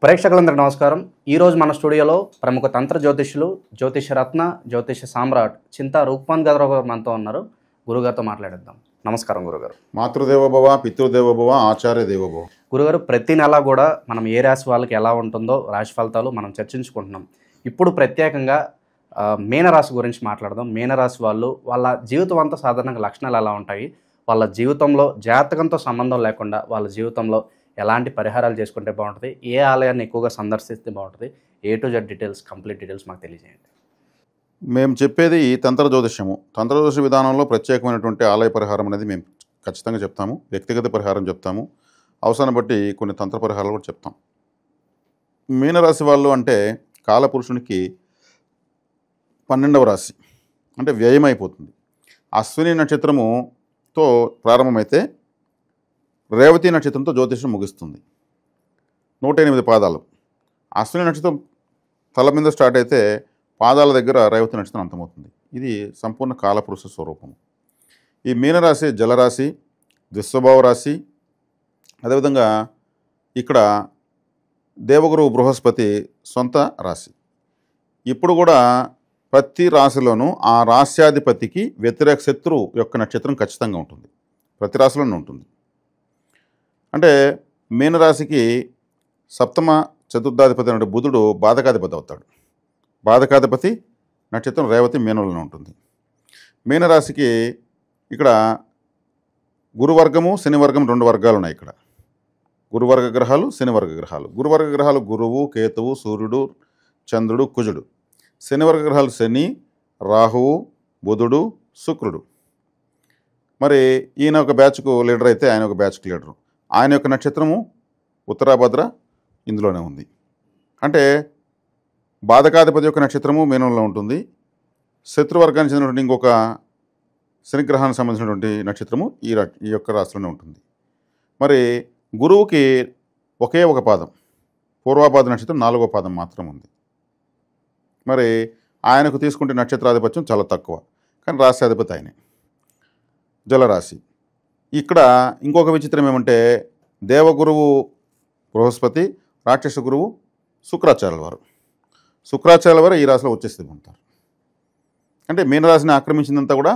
ప్రేక్షకులందరికీ నమస్కారం. ఈరోజు మన స్టూడియోలో ప్రముఖ తంత్ర జ్యోతిష్యులు, జ్యోతిష రత్న, జ్యోతిష సామ్రాట్ చింతా రూప్మాన్ గారు మనతో ఉన్నారు. గురుగారితో మాట్లాడేద్దాం. నమస్కారం గురుగారు. మాతృదేవోభవ, పితృదేవోభవ, ఆచార్య దేవోభవ. గురుగారు, ప్రతి నెల కూడా మనం ఏ రాశి వాళ్ళకి ఎలా ఉంటుందో రాశి ఫలితాలు మనం చర్చించుకుంటున్నాం. ఇప్పుడు ప్రత్యేకంగా మీనరాశి గురించి మాట్లాడదాం. మీనరాశి వాళ్ళు వాళ్ళ జీవితం అంతా సాధారణంగా లక్షణాలు ఎలా ఉంటాయి, వాళ్ళ జీవితంలో జాతకంతో సంబంధం లేకుండా వాళ్ళ జీవితంలో ఎలాంటి పరిహారాలు చేసుకుంటే బాగుంటుంది, ఏ ఆలయాన్ని ఎక్కువగా సందర్శిస్తే బాగుంటుంది, A to Z details, complete details మాకు తెలియజేయండి. మేము చెప్పేది తంత్ర జ్యోతిష్యము. తంత్ర జ్యోతిష విధానంలో ప్రత్యేకమైనటువంటి ఆలయ పరిహారం అనేది మేము ఖచ్చితంగా చెప్తాము. వ్యక్తిగత పరిహారం చెప్తాము. అవసరాన్ని బట్టి కొన్ని తంత్ర పరిహారాలు కూడా చెప్తాం. మీనరాశి వాళ్ళు అంటే కాలపురుషునికి 12వ రాశి, అంటే వ్యయమైపోతుంది. అశ్విని నక్షత్రముతో ప్రారంభమైతే రేవతి నక్షత్రంతో జ్యోతిషం ముగుస్తుంది. 108 పాదాలు. అశ్విని నక్షత్రం తల మీద స్టార్ట్ అయితే పాదాల దగ్గర రేవతి నక్షత్రం అంతమవుతుంది. ఇది సంపూర్ణ కాలపురుష స్వరూపము. ఈ మీనరాశి జలరాశి, ద్విస్వభావ రాశి. అదేవిధంగా ఇక్కడ దేవగురువు బృహస్పతి సొంత రాశి. ఇప్పుడు కూడా ప్రతి రాశిలోనూ ఆ రాశ్యాధిపతికి వ్యతిరేక శత్రువు యొక్క నక్షత్రం ఖచ్చితంగా ఉంటుంది. ప్రతి రాశిలోనూ ఉంటుంది. అంటే మీనరాశికి సప్తమ చతుర్థాధిపతి అంటే బుధుడు బాధకాధిపతి అవుతాడు. బాధకాధిపతి నక్షత్రం రేవతి మీనంలోనే ఉంటుంది. మీనరాశికి ఇక్కడ గురువర్గము శనివర్గం 2 వర్గాలు ఉన్నాయి. ఇక్కడ గురువర్గ గ్రహాలు, శనివర్గ గ్రహాలు. గురువర్గ గ్రహాలు గురువు, కేతువు, సూర్యుడు, చంద్రుడు, కుజుడు. శనివర్గ గ్రహాలు శని, రాహువు, బుధుడు, శుక్రుడు. మరి ఈయన ఒక బ్యాచ్కు లీడర్ అయితే ఆయన ఒక బ్యాచ్కి లీడరు. ఆయన యొక్క నక్షత్రము ఉత్తరాభద్ర ఇందులోనే ఉంది. అంటే బాధకాధిపతి యొక్క నక్షత్రము మీనంలో ఉంటుంది. శత్రువర్గానికి చెందినటువంటి ఇంకొక శనిగ్రహానికి సంబంధించినటువంటి నక్షత్రము ఈ యొక్క రాశిలోనే ఉంటుంది. మరి గురువుకి ఒకే ఒక పాదం, పూర్వాపాద నక్షత్రం 4వ పాదం మాత్రం ఉంది. మరి ఆయనకు తీసుకుంటే నక్షత్రాధిపత్యం చాలా తక్కువ, కానీ రాశ్యాధిపతి ఆయనే. జలరాశి. ఇక్కడ ఇంకొక విచిత్రం ఏమంటే దేవగురువు బృహస్పతి, రాక్షస గురువు శుక్రాచార్యుల వారు. శుక్రాచార్యుల వారు ఈ రాశిలో వచ్చేసి పొందుతారు. అంటే మీనరాశిని ఆక్రమించిందంతా కూడా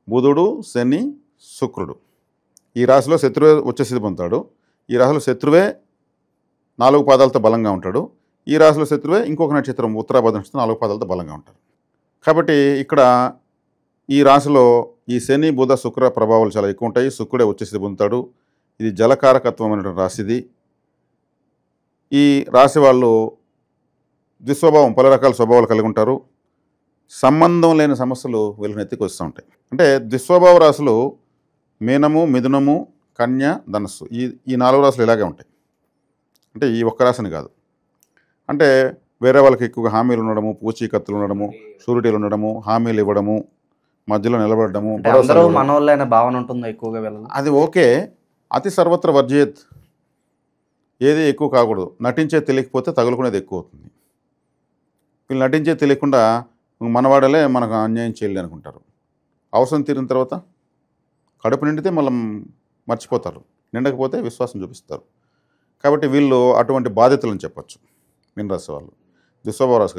బుధుడు, శని, శుక్రుడు. ఈ రాశిలో శత్రువే వచ్చేసి పొందుతాడు. ఈ రాశిలో శత్రువే 4 పాదాలతో బలంగా ఉంటాడు. ఈ రాశిలో శత్రువే ఇంకొక నక్షత్రం ఉత్తరాభద్ర నక్షత్రం 4 పాదాలతో బలంగా ఉంటారు. కాబట్టి ఇక్కడ ఈ రాశిలో ఈ శని, బుధ, శుక్ర ప్రభావాలు చాలా ఎక్కువ ఉంటాయి. శుక్రుడే వచ్చేసి పొందుతాడు. ఇది జలకారకత్వమైనటువంటి రాశిది. ఈ రాశి వాళ్ళు ద్విస్వభావం, పలు రకాల స్వభావాలు కలిగి ఉంటారు. సంబంధం లేని సమస్యలు వీళ్ళని ఎత్తికి వస్తూ ఉంటాయి. అంటే ద్విస్వభావ రాశులు మీనము, మిథునము, కన్య, ధనస్సు. ఈ 4 రాశులు ఇలాగే ఉంటాయి. అంటే ఈ ఒక్క రాశిని కాదు. అంటే వేరే వాళ్ళకి ఎక్కువగా హామీలు ఉండడము, పూచీకత్తులు ఉండడము, షూరిటీలు ఉండడము, హామీలు ఇవ్వడము, మధ్యలో నిలబడము, మనోళ్ళైన భావన ఉంటుందో ఎక్కువగా వెళ్ళదు. అది ఓకే. అతి సర్వత్ర వర్జయత్. ఏది ఎక్కువ కాకూడదు. నటించే తెలియకపోతే తగులుకునేది ఎక్కువ అవుతుంది. వీళ్ళు నటించే తెలియకుండా మనవాడలే మనకు అన్యాయం చేయలేదు అనుకుంటారు. అవసరం తీరిన తర్వాత కడుపు నిండితే మళ్ళీ మర్చిపోతారు, నిండకపోతే విశ్వాసం చూపిస్తారు. కాబట్టి వీళ్ళు అటువంటి బాధ్యతలను చెప్పచ్చు మీనరాశి వాళ్ళు, ద్విస్వభావ రాశి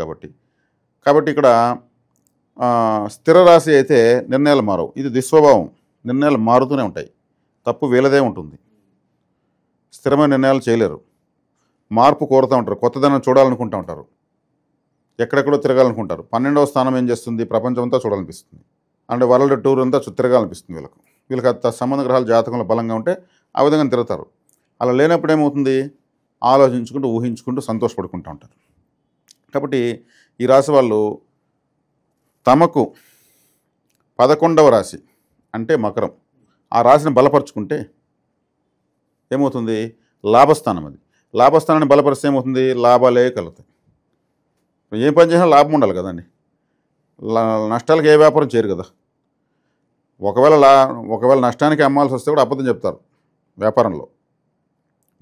కాబట్టి ఇక్కడ స్థిర రాశి అయితే నిర్ణయాలు మారవు. ఇది ద్విస్వభావం, నిర్ణయాలు మారుతూనే ఉంటాయి. తప్పు వీళ్ళదే ఉంటుంది. స్థిరమైన నిర్ణయాలు చేయలేరు. మార్పు కోరుతూ ఉంటారు, కొత్తదనం చూడాలనుకుంటూ ఉంటారు, ఎక్కడెక్కడో తిరగాలనుకుంటారు. 12వ స్థానం ఏం చేస్తుంది? ప్రపంచం అంతా చూడాలనిపిస్తుంది. అంటే వరల్డ్ టూర్ అంతా తిరగాలనిపిస్తుంది వీళ్ళకి అంత సంబంధ గ్రహాలు జాతకంలో బలంగా ఉంటే ఆ విధంగా తిరుగుతారు. అలా లేనప్పుడు ఏమవుతుంది? ఆలోచించుకుంటూ, ఊహించుకుంటూ, సంతోషపడుకుంటూ ఉంటారు. కాబట్టి ఈ రాశి వాళ్ళు తమకు 11వ రాశి అంటే మకరం, ఆ రాశిని బలపరుచుకుంటే ఏమవుతుంది? లాభస్థానం. అది లాభస్థానాన్ని బలపరిస్తే ఏమవుతుంది? లాభాలే కలుగుతాయి. ఏ పని చేసినా లాభం ఉండాలి కదండి. నష్టాలకు ఏ వ్యాపారం చేయరు కదా. ఒకవేళ నష్టానికి అమ్మాల్సి వస్తే కూడా అబద్ధం చెప్తారు వ్యాపారంలో.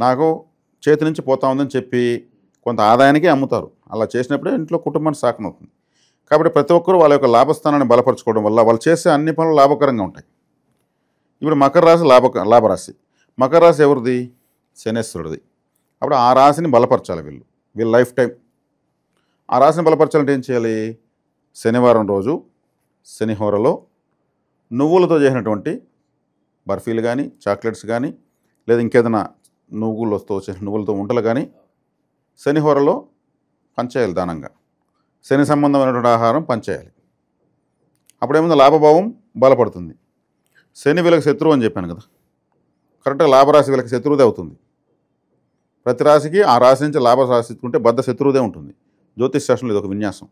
నాకు చేతి నుంచి పోతా ఉందని చెప్పి కొంత ఆదాయానికి అమ్ముతారు. అలా చేసినప్పుడే ఇంట్లో కుటుంబానికి సాకనవుతుంది. కాబట్టి ప్రతి ఒక్కరూ వాళ్ళ యొక్క లాభస్థానాన్ని బలపరచుకోవడం వల్ల వాళ్ళు చేసే అన్ని పనులు లాభకరంగా ఉంటాయి. ఇప్పుడు మకర రాశి లాభరాశి. మకర రాశి ఎవరిది? శనేశ్వరుడిది. అప్పుడు ఆ రాశిని బలపరచాలి వీళ్ళు. వీళ్ళ లైఫ్ టైం. ఆ రాశిని బలపరచాలంటే ఏం చేయాలి? శనివారం రోజు శనిహోరలో నువ్వులతో చేసినటువంటి బర్ఫీలు కానీ, చాక్లెట్స్ కానీ, లేదా ఇంకేదైనా నువ్వులతో వంటలు కానీ శనిహోరలో పంచేయాలి దానంగా. శని సంబంధమైనటువంటి ఆహారం పంచేయాలి. అప్పుడేముంది? లాభభావం బలపడుతుంది. శని వీళ్ళకి శత్రువు అని చెప్పాను కదా, కరెక్ట్గా లాభరాశి వీళ్ళకి శత్రువుదే అవుతుంది. ప్రతి రాశికి ఆ రాశి నుంచి లాభ రాశి తీసుకుంటే బద్ద శత్రువుదే ఉంటుంది. జ్యోతిష్ శాస్త్రంలో ఇది ఒక విన్యాసం.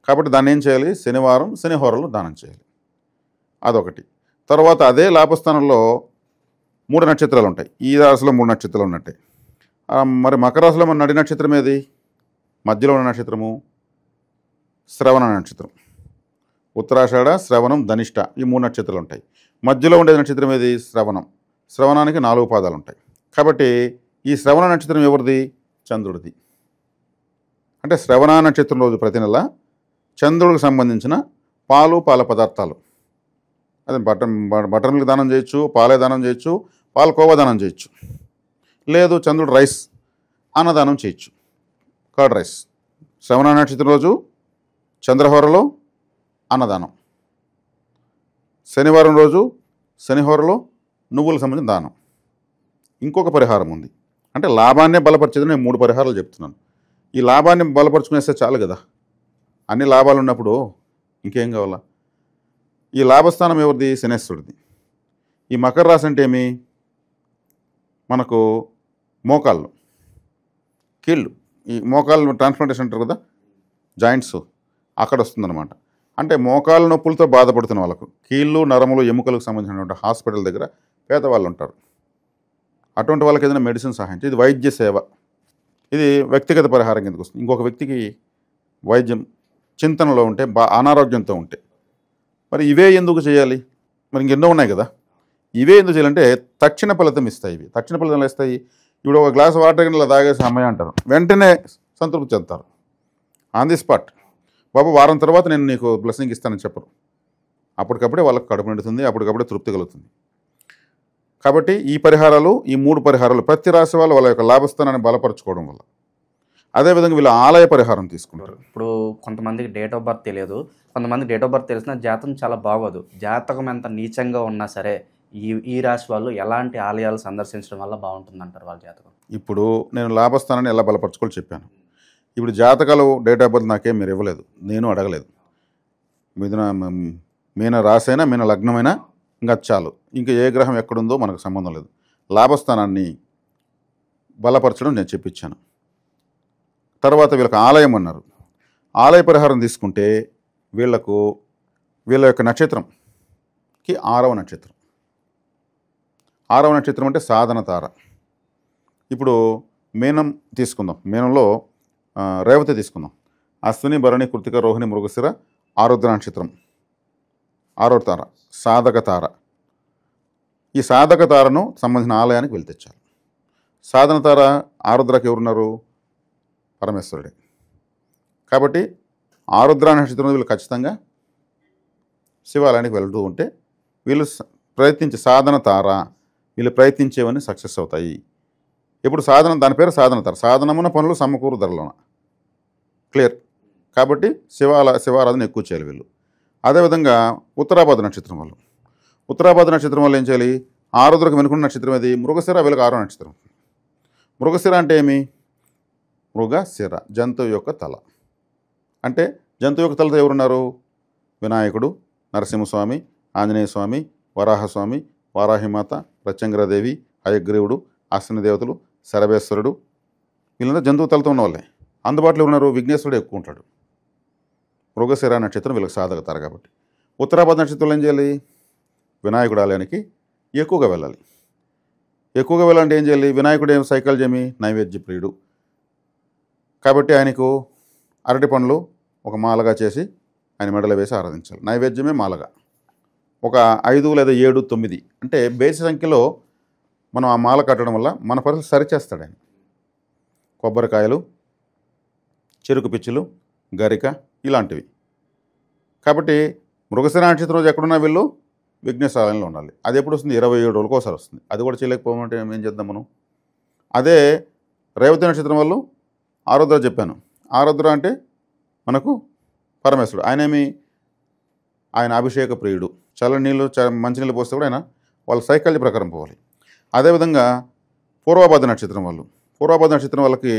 కాబట్టి దాన్ని ఏం చేయాలి? శనివారం శనిహోరలో దానం చేయాలి. అదొకటి. తర్వాత అదే లాభస్థానంలో 3 నక్షత్రాలు ఉంటాయి. ఈ రాశిలో 3 నక్షత్రాలు ఉన్నట్టే. మరి మకర రాశిలో మన నడి నక్షత్రం ఏది? మధ్యలో ఉన్న నక్షత్రము శ్రవణ నక్షత్రం. ఉత్తరాషాఢ, శ్రవణం, ధనిష్ట ఈ 3 నక్షత్రాలు ఉంటాయి. మధ్యలో ఉండే నక్షత్రం ఏది? శ్రవణం. శ్రవణానికి 4 పాదాలు ఉంటాయి. కాబట్టి ఈ శ్రవణ నక్షత్రం ఎవరిది? చంద్రుడిది. అంటే శ్రవణ నక్షత్రం రోజు ప్రతి నెల చంద్రుడికి సంబంధించిన పాల పదార్థాలు, అదే బటర్ మిల్క్ దానం చేయొచ్చు, పాలే దానం చేయొచ్చు, పాలకోవా దానం చేయొచ్చు. లేదు చంద్రుడు రైస్ అన్నదానం చేయొచ్చు, కర్డ్ రైస్. శ్రవణ నక్షత్రం రోజు చంద్రహోరలో అన్నదానం. శనివారం రోజు శనిహోరలో నువ్వులకు సంబంధించిన దానం. ఇంకొక పరిహారం ఉంది. అంటే లాభాన్నే బలపరిచేది నేను 3 పరిహారాలు చెప్తున్నాను. ఈ లాభాన్ని బలపరుచుకునేస్తే చాలు కదా. అన్ని లాభాలు ఉన్నప్పుడు ఇంకేం కావాలా? ఈ లాభస్థానం ఎవరిది? శనేశ్వరుడిది. ఈ మకర రాశి అంటే ఏమి? మనకు మోకాళ్ళు, కీళ్ళు, ఈ మోకాళ్ళు ట్రాన్స్ప్లాంటేషన్ అంటారు కదా, జాయింట్స్, అక్కడ వస్తుందన్నమాట. అంటే మోకాళ్ళ నొప్పులతో బాధపడుతున్న వాళ్ళకు, కీళ్ళు, నరములు, ఎముకలకు సంబంధించినటువంటి హాస్పిటల్ దగ్గర పేదవాళ్ళు ఉంటారు. అటువంటి వాళ్ళకి ఏదైనా మెడిసిన్ సహాయం, ఇది వైద్య సేవ. ఇది వ్యక్తిగత పరిహారం కిందకు వస్తుంది. ఇంకొక వ్యక్తికి వైద్యం చింతనలో ఉంటే, అనారోగ్యంతో ఉంటే మరి ఇవే ఎందుకు చేయాలి? మరి ఇంకెన్నో ఉన్నాయి కదా. ఇవే ఎందుకు చేయాలంటే తక్షణ ఫలితం ఇస్తాయి. ఇవి తక్షణ ఫలితం ఇస్తాయి. ఇప్పుడు ఒక గ్లాస్ వాటర్ ఇలా తాగేసి అమ్మాయి అంటారు, వెంటనే సంతృప్తి చెందుతారు. On the spot. బాబు వారం తర్వాత నేను నీకు బ్లెస్సింగ్ ఇస్తానని చెప్పరు. అప్పటికప్పుడే వాళ్ళకి కడుపు నిండుతుంది, అప్పటికప్పుడే తృప్తి కలుగుతుంది. కాబట్టి ఈ పరిహారాలు, ఈ 3 పరిహారాలు ప్రతి రాశి వాళ్ళు వాళ్ళ యొక్క లాభస్థానాన్ని బలపరచుకోవడం వల్ల. అదేవిధంగా వీళ్ళు ఆలయ పరిహారం తీసుకుంటారు. ఇప్పుడు కొంతమందికి డేట్ ఆఫ్ బర్త్ తెలియదు, కొంతమంది డేట్ ఆఫ్ బర్త్ తెలిసిన జాతకం చాలా బాగోదు. జాతకం ఎంత నీచంగా ఉన్నా సరే ఈ రాశి వాళ్ళు ఎలాంటి ఆలయాలు సందర్శించడం వల్ల బాగుంటుంది అంటారు వాళ్ళ జాతకం? ఇప్పుడు నేను లాభస్థానాన్ని ఎలా బలపరచుకోవాలో చెప్పాను. ఇప్పుడు జాతకాలు డేట్ ఆఫ్ బర్త్ నాకేం మీరు ఇవ్వలేదు, నేను అడగలేదు. మీన రాశి అయినా మీన లగ్నమైనా ఇంకా చాలు. ఇంకా ఏ గ్రహం ఎక్కడుందో మనకు సంబంధం లేదు. లాభస్థానాన్ని బలపరచడం నేను చెప్పించాను. తర్వాత వీళ్ళకి ఆలయం అన్నారు. ఆలయ పరిహారం తీసుకుంటే వీళ్ళ యొక్క నక్షత్రంకి 6వ నక్షత్రం. 6వ నక్షత్రం అంటే సాధన తార. ఇప్పుడు మీనం తీసుకుందాం. మీనంలో రేవతి తీసుకుందాం. అశ్విని, భరణి, కృతిక, రోహిణి, మృగశిర, ఆరుద్ర నక్షత్రం 6వ తార సాధక తార. ఈ సాధక తారను సంబంధించిన ఆలయానికి వెళ్ళి తెచ్చాలి. సాధన తార ఆరుద్రకి ఎవరున్నారు? పరమేశ్వరుడే. కాబట్టి ఆరుద్ర నక్షత్రం వీళ్ళు ఖచ్చితంగా శివాలయానికి వెళ్తూ ఉంటే వీళ్ళు సాధన తార, వీళ్ళు ప్రయత్నించేవన్నీ సక్సెస్ అవుతాయి. ఇప్పుడు సాధన, దాని పేరు సాధన తార. సాధనమున పనులు సమకూరు ధరలోన. క్లియర్. కాబట్టి శివారాధన ఎక్కువ చేయాలి వీళ్ళు. అదేవిధంగా ఉత్తరాభాద్ర నక్షత్రం వాళ్ళు. ఉత్తరాభాద్ర నక్షత్రం వాళ్ళు ఏం చేయాలి? ఆరుద్రకు వెనుకున్న నక్షత్రం ఏది? మృగశిర. వీళ్ళకి 6వ నక్షత్రం. మృగశిర అంటే ఏమి? మృగశిర జంతువు యొక్క తల. అంటే జంతువు యొక్క తలతో ఎవరున్నారు? వినాయకుడు, నరసింహస్వామి, ఆంజనేయ స్వామి, వరాహస్వామి, వారాహిమాత, ప్రత్యంగరాదేవి, హయగ్రీవుడు, అశ్విని దేవతలు, శరభేశ్వరుడు, వీళ్ళంతా జంతువు తలతో ఉన్న వాళ్ళే. అందుబాటులో ఉన్నారు. విఘ్నేశ్వరుడు ఎక్కువ ఉంటాడు. మృగశిర నక్షత్రం వీళ్ళకి సాధకతారు. కాబట్టి ఉత్తరాభాద్ర నక్షత్రంలో ఏం చేయాలి? వినాయకుడు ఆలయానికి ఎక్కువగా వెళ్ళాలి. ఎక్కువగా వెళ్ళాలంటే ఏం చేయాలి? వినాయకుడు ఏం సైకాలజీ ఏమి? నైవేద్య ప్రియుడు. కాబట్టి ఆయనకు అరటి పండ్లు ఒక మాలగా చేసి ఆయన మెడలో వేసి ఆరాధించాలి. నైవేద్యమే మాలగా. ఒక 5 లేదా 7, 9 అంటే బేసి సంఖ్యలో మనం ఆ మాల కట్టడం వల్ల మన పరిస్థితి సరిచేస్తాడు ఆయన. కొబ్బరికాయలు, చెరుకు పిచ్చులు, గరిక ఇలాంటివి. కాబట్టి మృగశిర నక్షత్రం రోజు ఎక్కడున్నా వీళ్ళు విఘ్నేశ్వరాలయంలో ఉండాలి. అది ఎప్పుడు వస్తుంది? 27 రోజులకు ఒకసారి వస్తుంది. అది కూడా చేయలేకపోమంటే ఏం చేద్దాం మనం? అదే రేవతి నక్షత్రం వాళ్ళు ఆరుద్ర చెప్పాను. ఆరుద్ర అంటే మనకు పరమేశ్వరుడు. ఆయన అభిషేక ప్రియుడు. చల్లని నీళ్ళు మంచినీళ్ళు పోస్తే కూడా ఆయన వాళ్ళ సైకాలజీ ప్రకారం పోవాలి. అదేవిధంగా పూర్వభద్ర నక్షత్రం వాళ్ళకి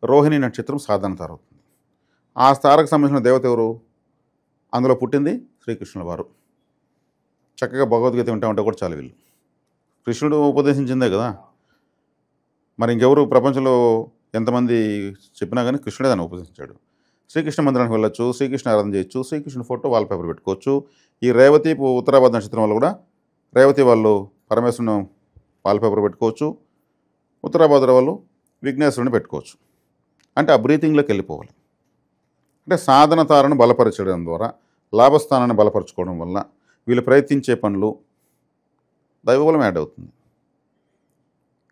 రోహిణి నక్షత్రం సాధన తార అవుతుంది. ఆ తారకు సంబంధించిన దేవత ఎవరు? అందులో పుట్టింది శ్రీకృష్ణుల వారు. చక్కగా భగవద్గీత ఉంటే కూడా చాలు వీళ్ళు. కృష్ణుడు ఉపదేశించిందే కదా. మరి ఇంకెవరు ప్రపంచంలో ఎంతమంది చెప్పినా కానీ కృష్ణుడే దాన్ని ఉపదేశించాడు. శ్రీకృష్ణ మందిరానికి వెళ్ళొచ్చు, శ్రీకృష్ణ ఆరాధన చేయొచ్చు, శ్రీకృష్ణ ఫోటో వాల్పేపర్ పెట్టుకోవచ్చు. ఈ రేవతి ఉత్తరాభద్ర నక్షత్రం వాళ్ళు కూడా రేవతి వాళ్ళు పరమేశ్వరుని వాల్పేపర్ పెట్టుకోవచ్చు, ఉత్తరాభద్ర వాళ్ళు విఘ్నేశ్వరుని పెట్టుకోవచ్చు. అంటే ఆ బ్రీతింగ్లోకి వెళ్ళిపోవాలి. అంటే సాధన తారను బలపరచడం ద్వారా, లాభస్థానాన్ని బలపరచుకోవడం వల్ల వీళ్ళు ప్రయత్నించే పనులు దైవబలం యాడ్ అవుతుంది.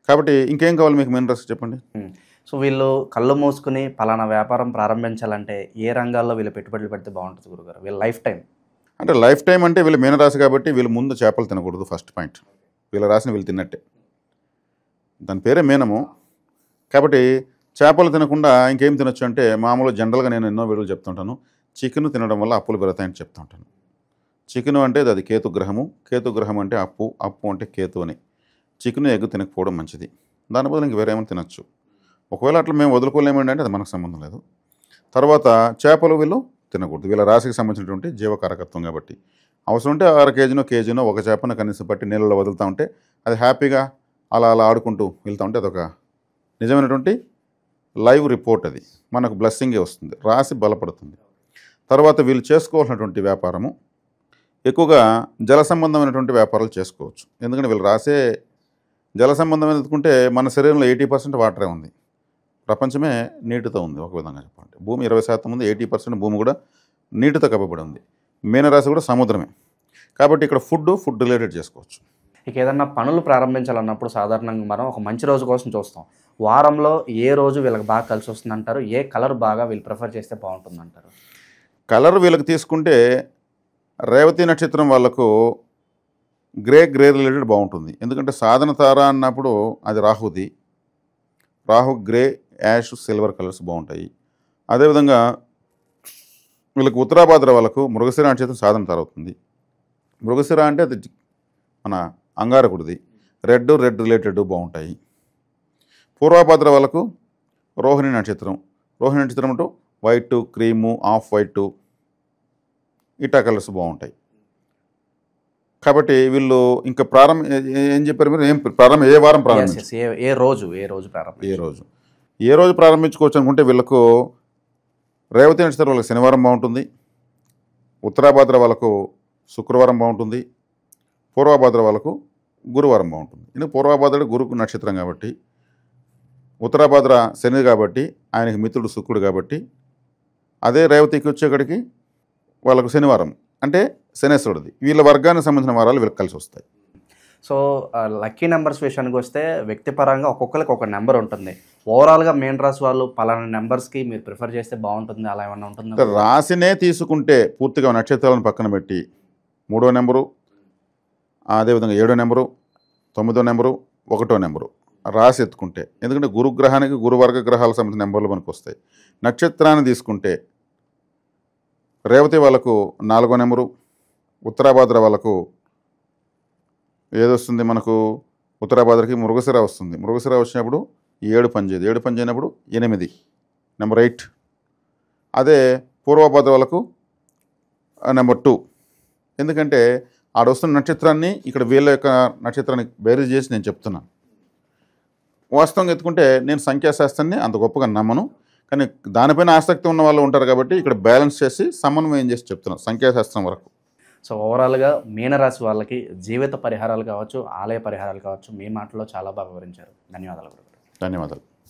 కాబట్టి ఇంకేం కావాలి మీకు మెయిన్ రస్ చెప్పండి. సో వీళ్ళు కళ్ళు మూసుకుని పలానా వ్యాపారం ప్రారంభించాలంటే ఏ రంగాల్లో వీళ్ళు పెట్టుబడులు పెడితే బాగుంటుంది గురుగారు? వీళ్ళ లైఫ్ టైం అంటే వీళ్ళు మీనరాశి కాబట్టి వీళ్ళు ముందు చేపలు తినకూడదు. ఫస్ట్ పాయింట్, వీళ్ళ రాశిని వీళ్ళు తిన్నట్టే. దాని పేరే మీనము. కాబట్టి చేపలు తినకుండా ఇంకేం తినొచ్చు అంటే మామూలు జనరల్గా నేను ఎన్నో వీడియోలు చెప్తుంటాను. చికెన్ తినడం వల్ల అప్పులు పెరుగుతాయని చెప్తుంటాను. చికెన్ అంటే అది కేతుగ్రహము. కేతుగ్రహం అంటే అప్పు అంటే కేతు అని. చికెన్ ఎగ్ తినకపోవడం మంచిది. దాని బదులు ఇంక వేరేమో తినచ్చు. ఒకవేళ అట్లా మేము వదులుకోలేమంటే అది మనకు సంబంధం లేదు. తర్వాత చేపలు వీళ్ళు తినకూడదు. వీళ్ళ రాశికి సంబంధించినటువంటి జీవకారకత్వం కాబట్టి అవసరం ఉంటే 1/2 కేజీనో ఒక చేపను కనీసం పట్టి నీళ్ళలో వదులుతూ ఉంటే అది హ్యాపీగా అలా ఆడుకుంటూ వెళ్తూ ఉంటే అదొక నిజమైనటువంటి లైవ్ రిపోర్ట్. అది మనకు బ్లెస్సింగే వస్తుంది, రాశి బలపడుతుంది. తర్వాత వీళ్ళు చేసుకోవాల్సినటువంటి వ్యాపారము ఎక్కువగా జల సంబంధమైనటువంటి వ్యాపారాలు చేసుకోవచ్చు. ఎందుకంటే వీళ్ళు రాసే జల సంబంధమైన ఎత్తుకుంటే మన శరీరంలో 80% వాటరే ఉంది. ప్రపంచమే నీటితో ఉంది. ఒక విధంగా చెప్పాలంటే భూమి 20% ఉంది, 80% భూమి కూడా నీటితో కప్పబడి ఉంది. మీనరాశి కూడా సముద్రమే. కాబట్టి ఇక్కడ ఫుడ్ రిలేటెడ్ చేసుకోవచ్చు. ఇక ఏదన్నా పనులు ప్రారంభించాలన్నప్పుడు సాధారణంగా మనం ఒక మంచి రోజు కోసం చూస్తాం. వారంలో ఏ రోజు వీళ్ళకి బాగా కలిసి వస్తుంది అంటారు? ఏ కలర్ బాగా వీళ్ళు ప్రిఫర్ చేస్తే బాగుంటుంది అంటారు? కలర్ వీళ్ళకి తీసుకుంటే రేవతి నక్షత్రం వాళ్ళకు గ్రే రిలేటెడ్ బాగుంటుంది. ఎందుకంటే సాధన తార అన్నప్పుడు అది Rahu grey, ash, silver colours బాగుంటాయి. అదేవిధంగా వీళ్ళకి ఉత్తరాభాద్ర వాళ్ళకు మృగశిర నక్షత్రం సాధన తార అవుతుంది. మృగశిర అంటే అది మన అంగారకుడిది. రెడ్ రిలేటెడ్ బాగుంటాయి. పూర్వభాద్ర వాళ్ళకు రోహిణి నక్షత్రం అంటూ వైట్, క్రీము, ఆఫ్ వైట్ ఇటా కలర్స్ బాగుంటాయి. కాబట్టి వీళ్ళు ఇంకా ఏం చెప్పారు మీరు? ఏ వారం ప్రారంభించు, ఏ రోజు ప్రారంభించుకోవచ్చు అనుకుంటే వీళ్ళకు రేవతి నక్షత్రం వాళ్ళకి శనివారం బాగుంటుంది, ఉత్తరాభాద్ర వాళ్ళకు శుక్రవారం బాగుంటుంది, పూర్వభాద్ర వాళ్ళకు గురువారం బాగుంటుంది. ఎందుకంటే పూర్వభాద్రుడు గురు నక్షత్రం కాబట్టి, ఉత్తరాభాద్ర శని కాబట్టి ఆయనకి మిత్రుడు శుక్రుడు కాబట్టి, అదే రేవతికి వచ్చేక్కడికి వాళ్ళకు శనివారం అంటే శనేశ్వరుడిది. వీళ్ళ వర్గానికి సంబంధించిన వారాలు వీళ్ళకి కలిసి వస్తాయి. సో లక్కీ నెంబర్స్ విషయానికి వస్తే వ్యక్తిపరంగా ఒక్కొక్కరికి ఒక నెంబర్ ఉంటుంది. ఓవరాల్గా మెయిన్ రాశి వాళ్ళు పలానా నెంబర్స్కి మీరు ప్రిఫర్ చేస్తే బాగుంటుంది అలా ఏమన్నా ఉంటుంది? రాశినే తీసుకుంటే పూర్తిగా నక్షత్రాలను పక్కన పెట్టి 3వ నెంబరు, అదేవిధంగా 7వ నెంబరు, 9వ నెంబరు, 1వ నెంబరు రాశి ఎత్తుకుంటే, ఎందుకంటే గురుగ్రహానికి గురువర్గ గ్రహాలకు సంబంధించిన నెంబర్లు మనకు వస్తాయి. నక్షత్రాన్ని తీసుకుంటే రేవతి వాళ్ళకు 4వ నెంబరు, ఉత్తరాభాద్ర వాళ్ళకు ఏదొస్తుంది మనకు? ఉత్తరాభాద్రకి మృగశిర వస్తుంది. మృగశిర వచ్చినప్పుడు 7 పనిచేయదు. 7 పనిచేయనప్పుడు 8, నెంబర్ 8. అదే పూర్వభాద్ర వాళ్ళకు నెంబర్ 2. ఎందుకంటే ఆడ వస్తున్న నక్షత్రాన్ని ఇక్కడ వీళ్ళ యొక్క నక్షత్రాన్ని బేరీ చేసి నేను చెప్తున్నాను. వాస్తవంగా ఎత్తుకుంటే నేను సంఖ్యాశాస్త్రాన్ని అంత గొప్పగా నమ్మను, కానీ దానిపైన ఆసక్తి ఉన్న వాళ్ళు ఉంటారు కాబట్టి ఇక్కడ బ్యాలెన్స్ చేసి సమన్వయం చేసి చెప్తున్నాను సంఖ్యాశాస్త్రం వరకు. సో ఓవరాల్గా మీనరాశి వాళ్ళకి జీవిత పరిహారాలు కావచ్చు, ఆలయ పరిహారాలు కావచ్చు, మీ మాటలో చాలా బాగా వివరించారు. ధన్యవాదాలు. ధన్యవాదాలు.